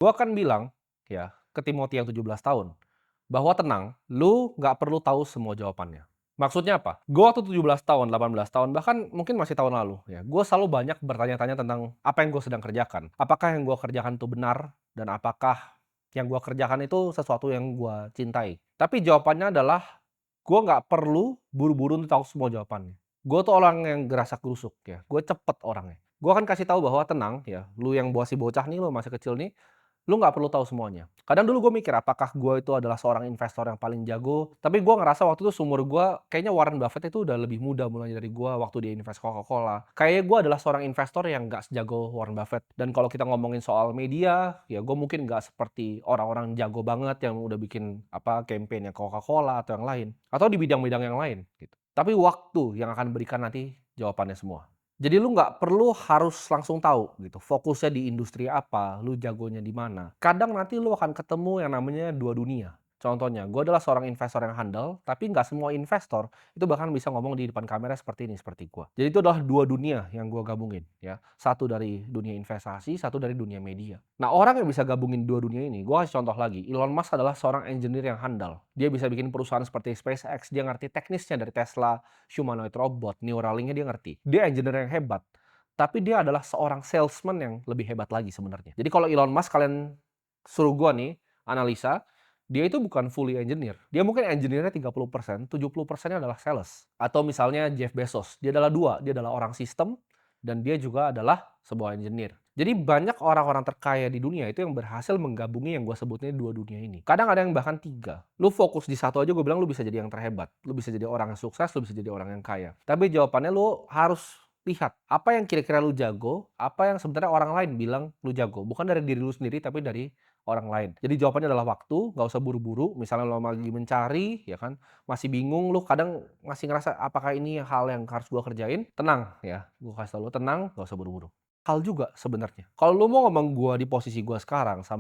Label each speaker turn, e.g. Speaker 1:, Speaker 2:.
Speaker 1: Gua kan bilang, ya, ke Timothy yang 17 tahun, bahwa tenang, lu nggak perlu tahu semua jawabannya. Maksudnya apa? Gua waktu 17 tahun, 18 tahun, bahkan mungkin masih tahun lalu, ya, gua selalu banyak bertanya-tanya tentang apa yang gua sedang kerjakan. Apakah yang gua kerjakan itu benar, dan apakah yang gua kerjakan itu sesuatu yang gua cintai. Tapi jawabannya adalah, gua nggak perlu buru-buru untuk tahu semua jawabannya. Gua tuh orang yang gerasak-gerusuk, ya, gue cepet orangnya. Gua akan kasih tahu bahwa tenang, ya, lu yang masih bocah nih, lu masih kecil nih, lu nggak perlu tahu semuanya. Kadang dulu gue mikir apakah gue itu adalah seorang investor yang paling jago, tapi gue ngerasa waktu itu seumur gue, kayaknya Warren Buffett itu udah lebih muda mulai dari gue waktu dia invest Coca-Cola. Kayaknya gue adalah seorang investor yang nggak sejago Warren Buffett. Dan kalau kita ngomongin soal media, ya gue mungkin nggak seperti orang-orang jago banget yang udah bikin apa campaign-nya Coca-Cola atau yang lain. Atau di bidang-bidang yang lain gitu. Tapi waktu yang akan berikan nanti jawabannya semua. Jadi lu nggak perlu harus langsung tahu gitu, fokusnya di industri apa, lu jagonya di mana. Kadang nanti lu akan ketemu yang namanya dua dunia. Contohnya, gue adalah seorang investor yang handal, tapi nggak semua investor itu bahkan bisa ngomong di depan kamera seperti ini, seperti gue. Jadi itu adalah dua dunia yang gue gabungin, ya. Satu dari dunia investasi, satu dari dunia media. Nah, orang yang bisa gabungin dua dunia ini, gue kasih contoh lagi. Elon Musk adalah seorang engineer yang handal. Dia bisa bikin perusahaan seperti SpaceX, dia ngerti teknisnya dari Tesla, humanoid robot, Neuralink-nya dia ngerti. Dia engineer yang hebat, tapi dia adalah seorang salesman yang lebih hebat lagi sebenarnya. Jadi kalau Elon Musk kalian suruh gua nih analisa, dia itu bukan fully engineer. Dia mungkin engineer-nya 30%, 70%-nya adalah sales. Atau misalnya Jeff Bezos, dia adalah dua, dia adalah orang sistem dan dia juga adalah sebuah engineer. Jadi banyak orang-orang terkaya di dunia itu yang berhasil menggabungi yang gue sebutnya dua dunia ini. Kadang ada yang bahkan tiga. Lu fokus di satu aja gue bilang lu bisa jadi yang terhebat. Lu bisa jadi orang yang sukses, lu bisa jadi orang yang kaya. Tapi jawabannya lu harus lihat apa yang kira-kira lu jago, apa yang sebenarnya orang lain bilang lu jago. Bukan dari diri lu sendiri tapi dari orang lain. Jadi jawabannya adalah waktu, nggak usah buru-buru. Misalnya lo lagi mencari, ya kan, masih bingung, lu kadang masih ngerasa apakah ini hal yang harus gua kerjain, tenang ya. Gua kasih tau lu tenang, nggak usah buru-buru. Hal juga sebenarnya. Kalau lu mau ngomong gua di posisi gua sekarang sama